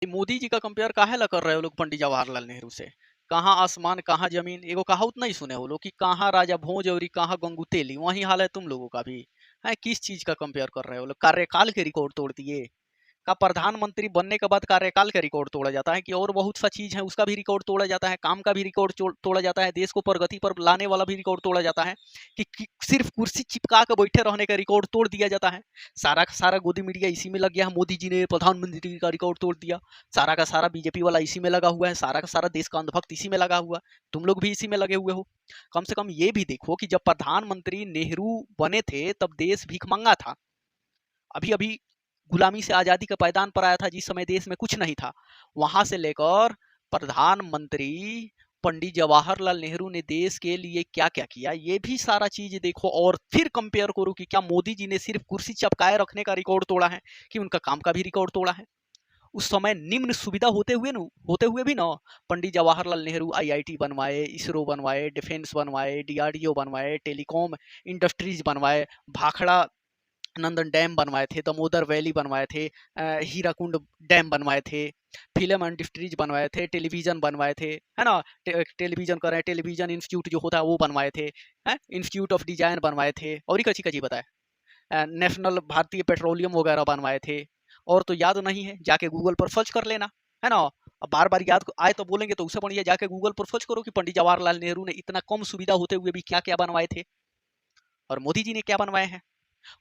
मोदी जी का कंपेयर काहे ला कर रहे हो लोग पंडित जवाहरलाल नेहरू से? कहाँ आसमान कहाँ जमीन, एगो कहावत नहीं सुने हो लोग कि कहाँ राजा भोज और कहाँ गंगू तेली, वही हाल है तुम लोगों का भी है। किस चीज का कंपेयर कर रहे हो लोग? कार्यकाल के रिकॉर्ड तोड़ दिए का? प्रधानमंत्री बनने के बाद कार्यकाल का रिकॉर्ड तोड़ा जाता है कि और बहुत सा चीज है उसका भी रिकॉर्ड तोड़ा जाता है, काम का भी रिकॉर्ड तोड़ा जाता है, देश को प्रगति पर लाने वाला भी रिकॉर्ड तोड़ा जाता है कि सिर्फ कुर्सी चिपका कर बैठे रहने का रिकॉर्ड तोड़ दिया जाता है। सारा का सारा गोदी मीडिया इसी में लग गया है, मोदी जी ने प्रधानमंत्री का रिकॉर्ड तोड़ दिया। सारा का सारा बीजेपी वाला इसी में लगा हुआ है, सारा का सारा देश का अंधभक्त इसी में लगा हुआ है। तुम लोग भी इसी में लगे हुए हो। कम से कम ये भी देखो कि जब प्रधानमंत्री नेहरू बने थे तब देश भिखमंगा था। अभी अभी गुलामी से आजादी का पायदान पर आया था, जिस समय देश में कुछ नहीं था। वहां से लेकर प्रधानमंत्री पंडित जवाहरलाल नेहरू ने देश के लिए क्या क्या किया, ये भी सारा चीज देखो और फिर कंपेयर करो कि क्या मोदी जी ने सिर्फ कुर्सी चपकाए रखने का रिकॉर्ड तोड़ा है कि उनका काम का भी रिकॉर्ड तोड़ा है। उस समय निम्न सुविधा होते हुए भी ना पंडित जवाहरलाल नेहरू आईआईटी बनवाए, इसरो बनवाए, डिफेंस बनवाए, डीआरडीओ बनवाए, टेलीकॉम इंडस्ट्रीज बनवाए, भाखड़ा नंदन डैम बनवाए थे, दामोदर वैली बनवाए थे, हीराकुंड डैम बनवाए थे, फिल्म इंडस्ट्रीज बनवाए थे, टेलीविजन बनवाए थे, है ना। टेलीविजन कर रहे हैं, टेलीविजन इंस्टीट्यूट जो होता है वो बनवाए थे, इंस्टीट्यूट ऑफ डिजाइन बनवाए थे, और ही कची कची बताए, नेशनल भारतीय पेट्रोलियम वगैरह बनवाए थे। और तो याद नहीं है, जाके गूगल पर सर्च कर लेना, है ना। अब बार बार याद आए तो बोलेंगे तो उससे बढ़िया जाके गूगल पर सर्च करो कि पंडित जवाहरलाल नेहरू ने इतना कम सुविधा होते हुए भी क्या क्या बनवाए थे और मोदी जी ने क्या बनवाए हैं।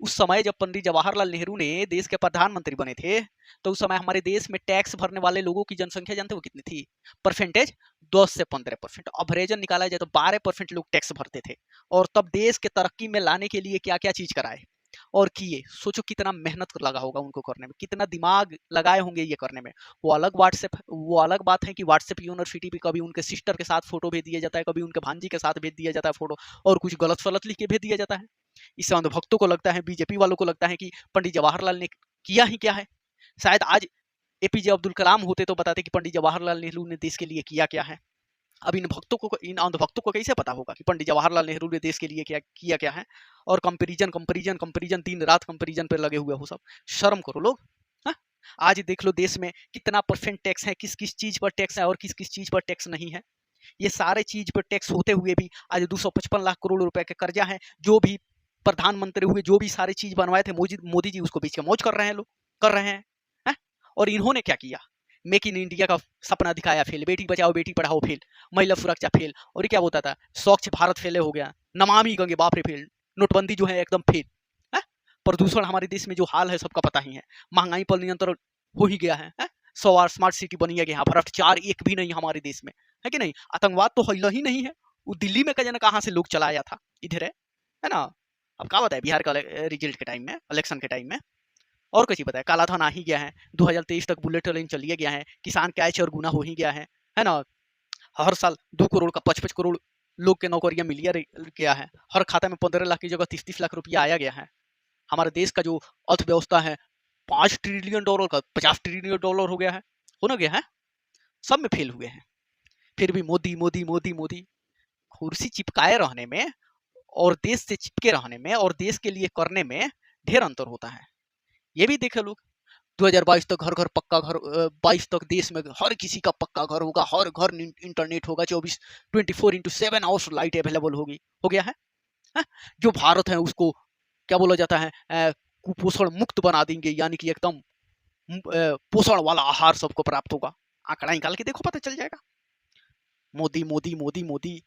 उस समय जब पंडित जवाहरलाल नेहरू ने देश के प्रधानमंत्री बने थे तो उस समय हमारे देश में टैक्स भरने वाले लोगों की जनसंख्या जानते हो कितनी थी? परसेंटेज 10 से 15%। अवरेजन निकाला जाए तो 12% लोग टैक्स भरते थे। और तब देश के तरक्की में लाने के लिए क्या क्या चीज कराए और किए, सोचो कितना मेहनत लगा होगा उनको करने में, कितना दिमाग लगाए होंगे ये करने में। वो अलग बात है कि व्हाट्सएप यूनिवर्सिटी पे कभी उनके सिस्टर के साथ फोटो भेज दिया जाता है, कभी उनके भांजी के साथ भेज दिया जाता है फोटो, और कुछ गलत फलत लिख के भेज दिया जाता है। इससे अंधभक्तों को लगता है, बीजेपी वालों को लगता है कि पंडित जवाहरलाल ने किया ही क्या है। शायद आज एपीजे अब्दुल कलाम होते तो बताते कि पंडित जवाहरलाल नेहरू ने देश के लिए किया क्या है। अब इन अंधभक्तों को कैसे पता होगा कि पंडित जवाहरलाल नेहरू ने देश के लिए क्या किया क्या है। और कंपेरिजन कंपेरिजन कंपेरिजन, दिन रात कंपेरिजन पर लगे हुए हो सब। शर्म करो लोग। हा? आज देख लो देश में कितना परसेंट टैक्स है, किस किस चीज पर टैक्स है और किस किस चीज पर टैक्स नहीं है। ये सारे चीज पर टैक्स होते हुए भी आज 255 लाख करोड़ रुपए के कर्जा है। जो भी प्रधानमंत्री हुए, जो भी सारी चीज बनवाए थे मोदी जी, उसको बेच के मौज कर रहे हैं लोग, कर रहे हैं, है? और इन्होंने क्या किया? मेक इन इंडिया का सपना दिखाया फेल, बेटी बचाओ बेटी पढ़ाओ फेल, महिला सुरक्षा फेल, और क्या होता था, स्वच्छ भारत फेले हो गया, नमामि गंगे बाप रे फेल, नोटबंदी जो है एकदम फेल, है? प्रदूषण हमारे देश में जो हाल है सबका पता ही है, महंगाई पर नियंत्रण हो ही गया है? 100 स्मार्ट सिटी बनी है यहाँ, भ्रष्टाचार एक भी नहीं हमारे देश में, है कि नहीं? आतंकवाद तो हिला ही नहीं है। वो दिल्ली में का कहाँ से लोग चलाया था, इधर है ना। अब क्या बताए बिहार का रिजल्ट के टाइम में, इलेक्शन के टाइम में, और कुछ ही बताया, काला धन आ ही गया है, 2023 तक बुलेट ट्रेन चलिए गया है, किसान कैच और गुना हो ही गया है ना। हर साल 2 करोड़ का 55 करोड़ लोग के नौकरियां मिलिया गया है, हर खाता में 15 लाख की जगह 30-30 लाख रुपया आया गया है। हमारे देश का जो अर्थव्यवस्था है 5 ट्रिलियन डॉलर का 50 ट्रिलियन डॉलर हो गया है, हो ना गया है। सब में फेल हुए हैं। फिर भी मोदी मोदी मोदी मोदी। कुर्सी चिपकाए रहने में और देश से चिपके रहने में और देश के लिए करने में ढेर अंतर होता है। ये भी देखे लोग। 2022 तक घर घर पक्का घर, 22 तक देश में हर किसी का पक्का घर होगा, हर घर इंटरनेट होगा, 24/7 आवर्स लाइट अवेलेबल होगी, हो गया है? जो भारत है उसको क्या बोला जाता है, कुपोषण मुक्त बना देंगे, यानी कि एकदम पोषण वाला आहार सबको प्राप्त होगा। आंकड़ा निकाल के देखो, पता चल जाएगा। मोदी मोदी मोदी मोदी,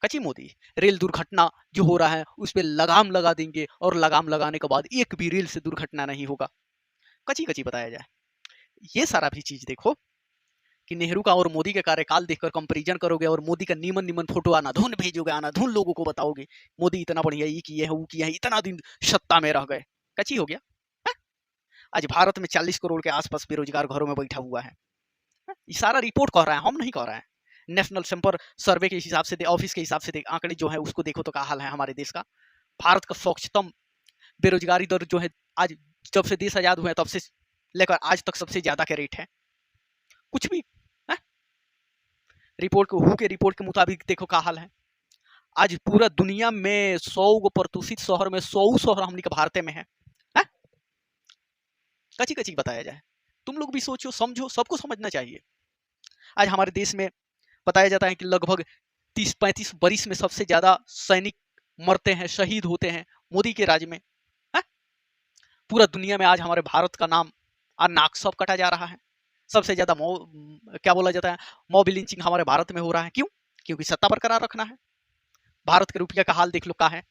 कच्ची मोदी। रेल दुर्घटना जो हो रहा है उस पर लगाम लगा देंगे और लगाम लगाने के बाद एक भी रेल से दुर्घटना नहीं होगा। कच्ची कच्ची बताया जाए। ये सारा भी चीज देखो कि नेहरू का और मोदी के कार्यकाल देखकर कंपैरिजन करोगे और मोदी का नीमन नीमन फोटो अनाधुन भेजोगे, अनाधुन लोगों को बताओगे मोदी इतना बढ़िया ये किए हैं वो किए हैं, इतना दिन सत्ता में रह गए, कच्ची हो गया है? आज भारत में 40 करोड़ के आसपास बेरोजगार घरों में बैठा हुआ है। ये सारा रिपोर्ट कह रहा है, हम नहीं कह रहे हैं। नेशनल सेंपर सर्वे के हिसाब से, ऑफिस के हिसाब से आंकड़े जो है उसको देखो तो क्या हाल है हमारे देश का। भारत का स्वच्छतम बेरोजगारी दर जो है आज, जब से देश आजाद हुए हैं तब से लेकर आज तक सबसे ज्यादा के रेट है। कुछ भी है? रिपोर्ट को हु के रिपोर्ट के मुताबिक देखो क्या हाल है। आज पूरा दुनिया में 100 गो प्रदूषित शहर में 100 शहर हमने के भारत में है? कची कची बताया जाए। तुम लोग भी सोचो, समझो, सबको समझना चाहिए। आज हमारे देश में बताया जाता है कि लगभग 30-35 बरिस में सबसे ज्यादा सैनिक मरते हैं, शहीद होते हैं मोदी के राज में। है? पूरा दुनिया में आज हमारे भारत का नाम और नाक सब कटा जा रहा है। सबसे ज्यादा क्या बोला जाता है, मॉब लिंचिंग हमारे भारत में हो रहा है। क्यों? क्योंकि सत्ता बरकरार रखना है। भारत के रुपया का हाल देख लो, क्या है।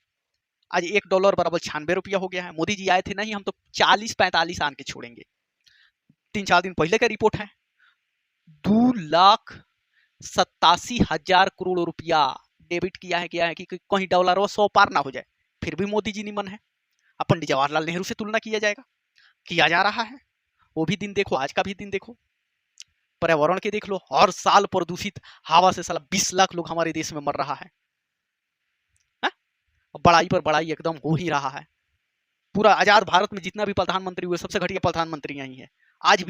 आज $1 बराबर 96 रुपया हो गया है। मोदी जी आए थे, नहीं हम तो 40-45 आन के छोड़ेंगे। 3-4 दिन पहले का रिपोर्ट है, 2,87,000 करोड़ रुपया डेबिट किया है कि कहीं डॉलर वो 100 पार ना हो जाए। फिर भी मोदी जी निमन है। अब पंडित जवाहरलाल नेहरू से तुलना किया जाएगा, किया जा रहा है। वो भी दिन देखो, आज का भी दिन देखो। पर्यावरण के देख लो, हर साल प्रदूषित हवा से साला 20 लाख लोग हमारे देश में मर रहा है। बड़ाई पर बड़ाई एकदम हो ही रहा है। पूरा आजाद भारत में जितना भी प्रधानमंत्री हुए, सबसे घटिया प्रधानमंत्री यही है। आज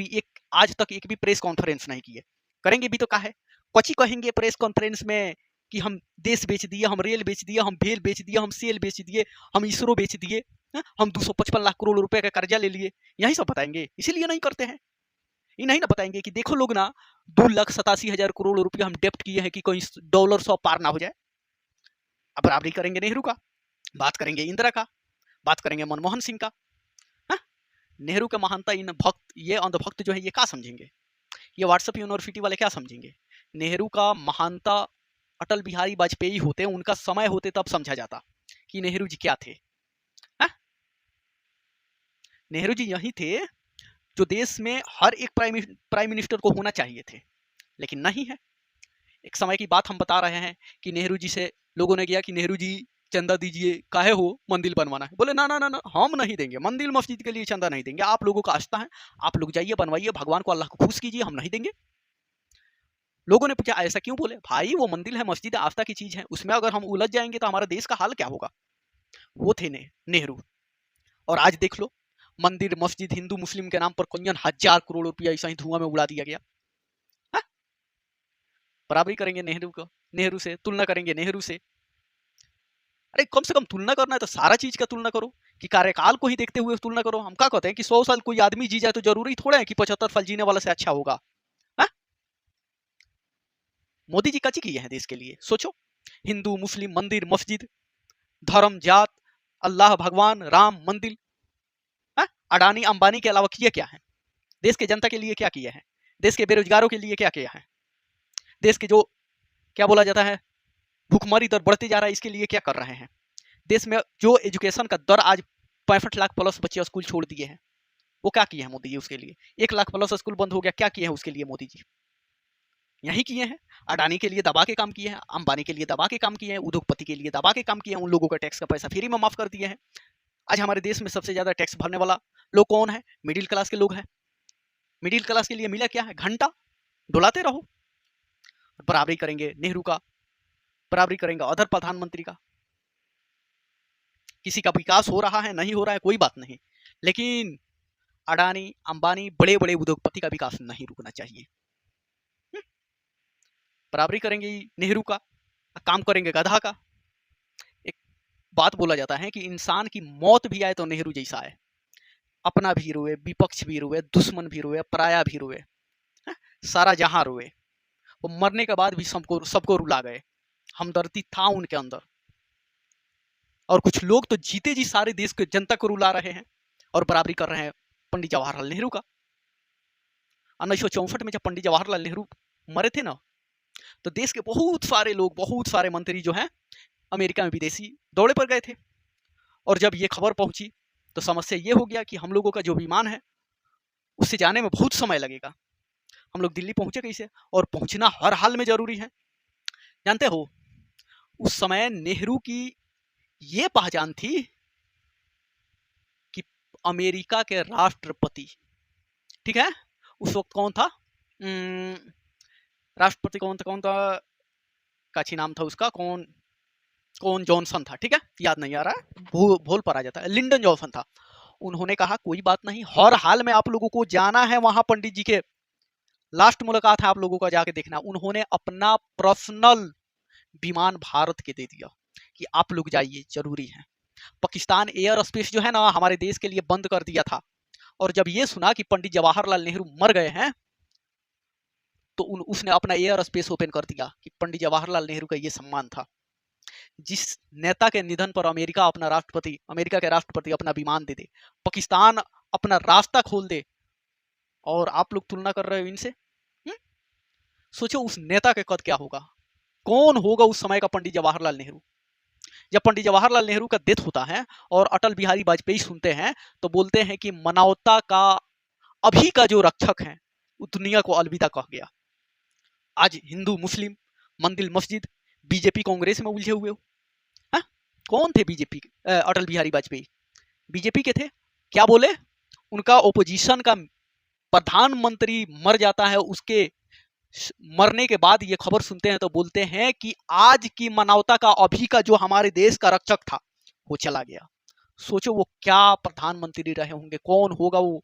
तक एक भी प्रेस कॉन्फ्रेंस नहीं किए। करेंगे भी तो क्या है, कची कहेंगे प्रेस कॉन्फ्रेंस में कि हम देश बेच दिए, हम रेल बेच दिए, हम भेल बेच दिए, हम सेल बेच दिए, हम इसरो बेच दिए, हम 255 लाख करोड़ रुपए का कर्जा ले लिए। यही सब बताएंगे, इसीलिए नहीं करते हैं। ये नहीं ना बताएंगे कि देखो लोग ना, 2,87,000 करोड़ रुपया हम डेप्ट किए हैं कि कोई डॉलर 100 पार ना हो जाए। अब बराबरी करेंगे नेहरू का, बात करेंगे इंदिरा का, बात करेंगे मनमोहन सिंह का। हा? नेहरू का महानता इन भक्त, ये अंधभक्त जो है, ये क्या समझेंगे? ये व्हाट्सएप यूनिवर्सिटी वाले क्या समझेंगे? नेहरू का महानता अटल बिहारी वाजपेयी होते, उनका समय होते तब समझा जाता कि नेहरू जी क्या थे। हा? नेहरू जी यही थे जो देश में हर एक प्राइम मिनिस्टर को होना चाहिए थे, लेकिन नहीं है। एक समय की बात हम बता रहे हैं कि नेहरू जी से लोगों ने किया कि नेहरू जी चंदा दीजिए, काहे हो, मंदिर बनवाना है। बोले ना ना ना ना, हम नहीं देंगे, मंदिर मस्जिद के लिए चंदा नहीं देंगे। आप लोगों का आस्था है, आप लोग जाइए बनवाइए, भगवान को अल्लाह को खुश कीजिए, हम नहीं देंगे। लोगों ने पूछा ऐसा क्यों? बोले भाई वो मंदिर है, मस्जिद है, आस्था की चीज है, उसमें अगर हम उलझ जाएंगे तो हमारा देश का हाल क्या होगा। वो थे नेहरू। और आज देख लो, मंदिर मस्जिद हिंदू मुस्लिम के नाम पर कई हजार करोड़ रुपया ऐसा ही धुआं में उड़ा दिया गया। बराबरी करेंगे नेहरू से, तुलना करेंगे नेहरू से। अरे कम से कम तुलना करना है तो सारा चीज का तुलना करो, कि कार्यकाल को ही देखते हुए तुलना करो। हम क्या कहते हैं कि 100 साल कोई आदमी जी जाए तो जरूरी थोड़ा है कि 75 साल जीने वाला से अच्छा होगा। हा? मोदी जी का किए हैं देश के लिए, सोचो। हिंदू मुस्लिम, मंदिर मस्जिद, धर्म जात, अल्लाह भगवान राम मंदिर। अडानी अंबानी के अलावा किए क्या है? देश के जनता के लिए क्या किया है? देश के बेरोजगारों के लिए क्या किया है? देश के जो क्या बोला जाता है भूखमरी दर बढ़ती जा रहा है, इसके लिए क्या कर रहे हैं? देश में जो एजुकेशन का दर आज 65 लाख प्लस बच्चे स्कूल छोड़ दिए हैं, वो क्या किए हैं मोदी जी उसके लिए? 1 लाख प्लस स्कूल बंद हो गया, क्या किए हैं उसके लिए मोदी जी? यही किए हैं। अडानी के लिए दबा के काम किए हैं, अंबानी के लिए दबा के काम किए हैं, उद्योगपति के लिए दबा के काम किए हैं, उन लोगों का टैक्स का पैसा फ्री में माफ कर दिए हैं। आज हमारे देश में सबसे ज्यादा टैक्स भरने वाला लोग कौन है? मिडिल क्लास के लोग हैं। मिडिल क्लास के लिए मिला क्या है? घंटा डुलाते रहो। बराबरी करेंगे नेहरू का, बराबरी करेंगे अदर प्रधानमंत्री का। किसी का विकास हो रहा है नहीं हो रहा है कोई बात नहीं, लेकिन अडानी अंबानी बड़े बड़े उद्योगपति का विकास नहीं रुकना चाहिए। बराबरी करेंगे नेहरू का, काम करेंगे गधा का। एक बात बोला जाता है कि इंसान की मौत भी आए तो नेहरू जैसा आए। अपना भी रोए, विपक्ष भी रोए, दुश्मन भी रोए, पराया भी रोए, सारा जहां रोए। वो मरने के बाद भी सबको रुला गए, हमदर्दी था उनके अंदर। और कुछ लोग तो जीते जी सारे देश के जनता को रुला रहे हैं और बराबरी कर रहे हैं पंडित जवाहरलाल नेहरू का। 1964 में जब पंडित जवाहरलाल नेहरू मरे थे ना, तो देश के बहुत सारे मंत्री जो हैं अमेरिका में विदेशी दौरे पर गए थे। और जब ये खबर पहुंची तो समस्या ये हो गया कि हम लोगों का जो विमान है उससे जाने में बहुत समय लगेगा, हम लोग दिल्ली पहुंचे कैसे? और पहुंचना हर हाल में जरूरी है। जानते हो उस समय नेहरू की ये पहचान थी कि अमेरिका के राष्ट्रपति, ठीक है, उस वक्त कौन था राष्ट्रपति? कौन था काची नाम था उसका, कौन जॉनसन था, ठीक है, याद नहीं आ रहा है, भूल पर आ जाता है, लिंडन जॉनसन था। उन्होंने कहा कोई बात नहीं, हर हाल में आप लोगों को जाना है वहां, पंडित जी के लास्ट मुलाकात है आप लोगों का, जाके देखना। उन्होंने अपना पर्सनल विमान भारत के दे दिया कि आप लोग जाइए, जरूरी है। पाकिस्तान एयर स्पेस जो है ना हमारे देश के लिए बंद कर दिया था, और जब ये सुना कि पंडित जवाहरलाल नेहरू मर गए हैं, तो उसने अपना एयर स्पेस ओपन कर दिया कि पंडित जवाहरलाल नेहरू का ये सम्मान था। जिस नेता के निधन पर अमेरिका के राष्ट्रपति अपना विमान दे दे, पाकिस्तान अपना रास्ता खोल दे, और आप लोग तुलना कर रहे हो इनसे। सोचो उस नेता के कद क्या होगा, कौन होगा उस समय का पंडित जवाहरलाल नेहरू। जब पंडित जवाहरलाल नेहरू का डेथ होता है और अटल बिहारी वाजपेयी सुनते हैं, तो बोलते हैं कि मानवता का अभी का जो रक्षक है वो दुनिया को अलविदा कह गया। आज हिंदू मुस्लिम, मंदिर मस्जिद, बीजेपी कांग्रेस में उलझे हुए हो। हा? कौन थे बीजेपी अटल बिहारी वाजपेयी बीजेपी के थे? क्या बोले? उनका ओपोजिशन का प्रधानमंत्री मर जाता है, उसके मरने के बाद ये खबर सुनते हैं तो बोलते हैं कि आज की मानवता का अभी का जो हमारे देश का रक्षक था वो चला गया। सोचो वो क्या प्रधानमंत्री रहे होंगे, कौन होगा वो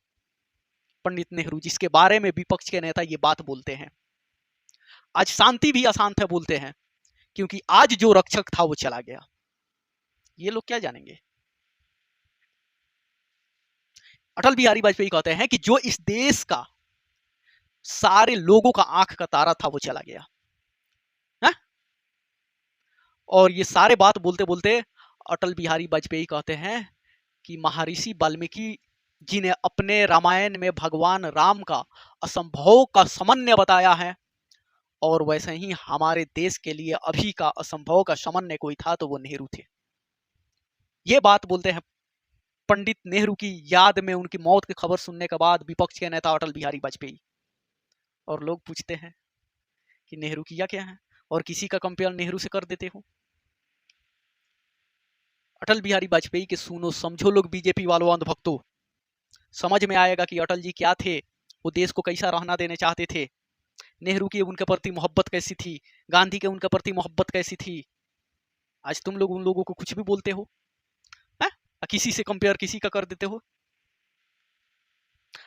पंडित नेहरू जिसके बारे में विपक्ष के नेता ये बात बोलते हैं। आज शांति भी अशांत है बोलते हैं, क्योंकि आज जो रक्षक था वो चला गया। ये लोग क्या जानेंगे। अटल बिहारी वाजपेयी कहते हैं कि जो इस देश का सारे लोगों का आंख का तारा था वो चला गया है? और ये सारे बात बोलते बोलते अटल बिहारी वाजपेयी कहते हैं कि महर्षि वाल्मीकि जी ने अपने रामायण में भगवान राम का असंभव का समन्वय बताया है, और वैसे ही हमारे देश के लिए अभी का असंभव का समन्वय कोई था तो वो नेहरू थे। ये बात बोलते हैं पंडित नेहरू की याद में उनकी मौत की खबर सुनने के बाद विपक्ष के नेता अटल बिहारी वाजपेयी। और लोग पूछते हैं कि नेहरू किया क्या है, और किसी का कंपेयर नेहरू से कर देते हो। अटल बिहारी वाजपेयी के सुनो समझो लोग बीजेपी वालों अंधभक्तों, समझ में आएगा कि अटल जी क्या थे, वो देश को कैसा रहना देने चाहते थे। नेहरू की उनके प्रति मोहब्बत कैसी थी, गांधी के उनके प्रति मोहब्बत कैसी थी। आज तुम लोग उन लोगों को कुछ भी बोलते हो है? किसी से कंपेयर किसी का कर देते हो।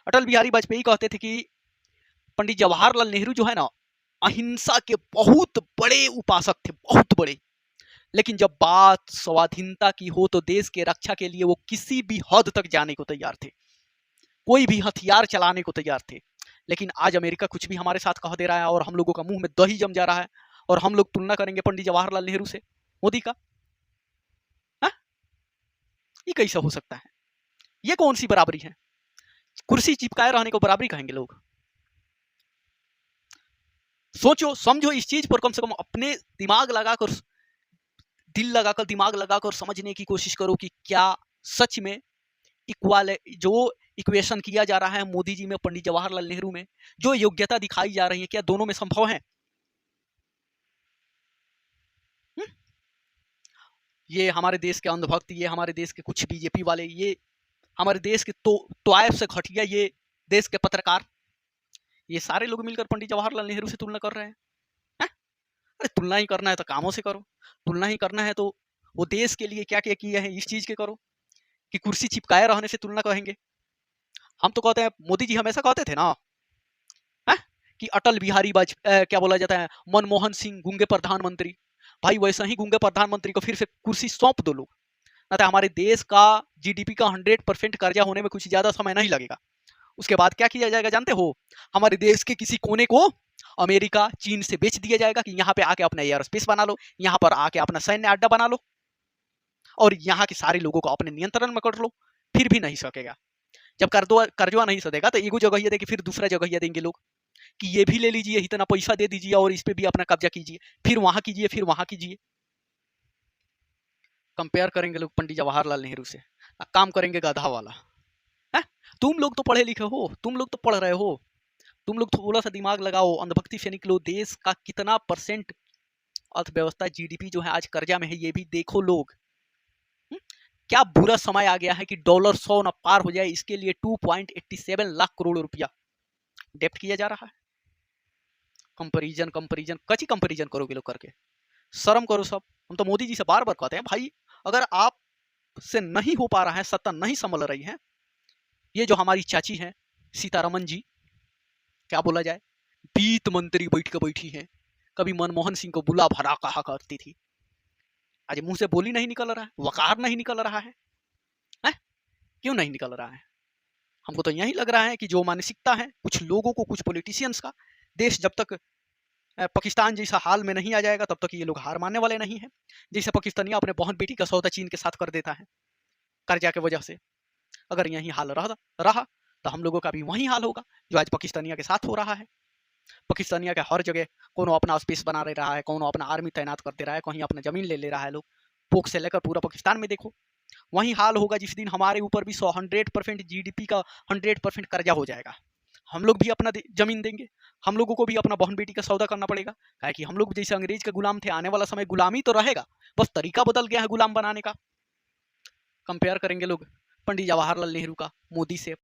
अटल बिहारी वाजपेयी कहते थे कि पंडित जवाहरलाल नेहरू जो है ना, अहिंसा के बहुत बड़े उपासक थे, बहुत बड़े। लेकिन जब बात स्वाधीनता की हो तो देश के रक्षा के लिए वो किसी भी हद तक जाने को तैयार थे, कोई भी हथियार चलाने को तैयार थे। लेकिन आज अमेरिका कुछ भी हमारे साथ कह दे रहा है और हम लोगों का मुंह में दही जम जा रहा है, और हम लोग तुलना करेंगे पंडित जवाहरलाल नेहरू से, मोदी का। हा? ये कैसा हो सकता है? ये कौन सी बराबरी है? कुर्सी चिपकाए रहने को बराबरी कहेंगे लोग? सोचो समझो इस चीज पर, कम से कम अपने दिमाग लगाकर, दिल लगाकर, दिमाग लगाकर समझने की कोशिश करो कि क्या सच में इक्वल जो इक्वेशन किया जा रहा है मोदी जी में, पंडित जवाहरलाल नेहरू में, जो योग्यता दिखाई जा रही है, क्या दोनों में संभव है? ये हमारे देश के अंधभक्त, ये हमारे देश के कुछ बीजेपी वाले, ये हमारे देश के तो से घटिया ये देश के पत्रकार, ये सारे लोग मिलकर पंडित जवाहरलाल नेहरू से तुलना कर रहे हैं। अरे तुलना ही करना है तो कामों से करो, तुलना ही करना है तो वो देश के लिए क्या क्या किया है इस चीज के करो, कि कुर्सी चिपकाए रहने से तुलना कहेंगे। हम तो कहते हैं, मोदी जी हमेशा कहते थे ना है? कि अटल बिहारी वाजपेयी, क्या बोला जाता है, मनमोहन सिंह गूंगे प्रधानमंत्री। भाई वैसा ही गूंगे प्रधानमंत्री को फिर से कुर्सी सौंप दो लोग, ना तो हमारे देश का जीडीपी का 100% कर्जा होने में कुछ ज्यादा समय नहीं लगेगा। उसके बाद क्या किया जाएगा जानते हो? हमारे देश के किसी कोने को अमेरिका चीन से बेच दिया जाएगा कि यहाँ पे आके अपना एयर स्पेस बना लो, यहाँ पर आके अपना सैन्य अड्डा बना लो, और यहाँ के सारे लोगों को अपने नियंत्रण में कर लो। फिर भी नहीं सकेगा। जब कर्जवा नहीं सदेगा तो एगो जगह दे कि फिर दूसरा जगह देंगे लोग कि ये भी ले लीजिए, इतना पैसा दे दीजिए और इस पे भी अपना कब्जा कीजिए, फिर वहां कीजिए, फिर वहां कीजिए। कंपेयर करेंगे लोग पंडित जवाहरलाल नेहरू से, काम करेंगे गधा वाला है? तुम लोग तो पढ़े लिखे हो, तुम लोग तो पढ़ रहे हो, तुम लोग थोड़ा सा दिमाग लगाओ, अंधभक्ति से निकलो। देश का कितना परसेंट अर्थव्यवस्था जीडीपी जो है आज कर्जा में है, ये भी देखो लोग। क्या बुरा समय आ गया है कि डॉलर 100 न पार हो जाए, इसके लिए 2.87 लाख करोड़ रुपया डेप्ट किया जा रहा है। कंपैरिजन कंपैरिजन कची कंपैरिजन करोगे लोग करके? शर्म करो सब। हम तो मोदी जी से बार बार कहते हैं, भाई अगर आप से नहीं हो पा रहा है, सत्ता नहीं संभल रही है, ये जो हमारी चाची हैं सीतारमन जी, क्या बोला जाए, वित्त मंत्री बैठ के बैठी हैं, कभी मनमोहन सिंह को बुला भरा कहा करती थी, आज मुंह से बोली नहीं निकल रहा है, वकार नहीं निकल रहा है? क्यों नहीं निकल रहा है? हमको तो यही लग रहा है कि जो मानसिकता है कुछ लोगों को, कुछ पॉलिटिशियंस का, देश जब तक पाकिस्तान जैसा हाल में नहीं आ जाएगा तब तक ये लोग हार मानने वाले नहीं हैं। जैसे पाकिस्तानिया अपने बहन बेटी का सौदा चीन के साथ कर देता है कर्जा की वजह से, अगर यही हाल रहा रहा तो हम लोगों का भी वही हाल होगा जो आज पाकिस्तानिया के साथ हो रहा है। पाकिस्तानिया के हर जगह कोनो अपना स्पेस बना ले रहा है, कोनो अपना आर्मी तैनात कर दे रहा है, कहीं अपना जमीन ले ले रहा है लोग। पोक से लेकर पूरा पाकिस्तान में देखो वही हाल होगा जिस दिन हमारे ऊपर भी 100% जीडीपी का 100% कर्जा हो जाएगा। हम लोग भी अपना जमीन देंगे, हम लोगों को भी अपना बहन बेटी का सौदा करना पड़ेगा, काहे कि हम लोग जैसे अंग्रेज के गुलाम थे, आने वाला समय गुलामी तो रहेगा, बस तरीका बदल गया है गुलाम बनाने का। कंपेयर करेंगे लोग पंडित जवाहरलाल नेहरू का मोदी से।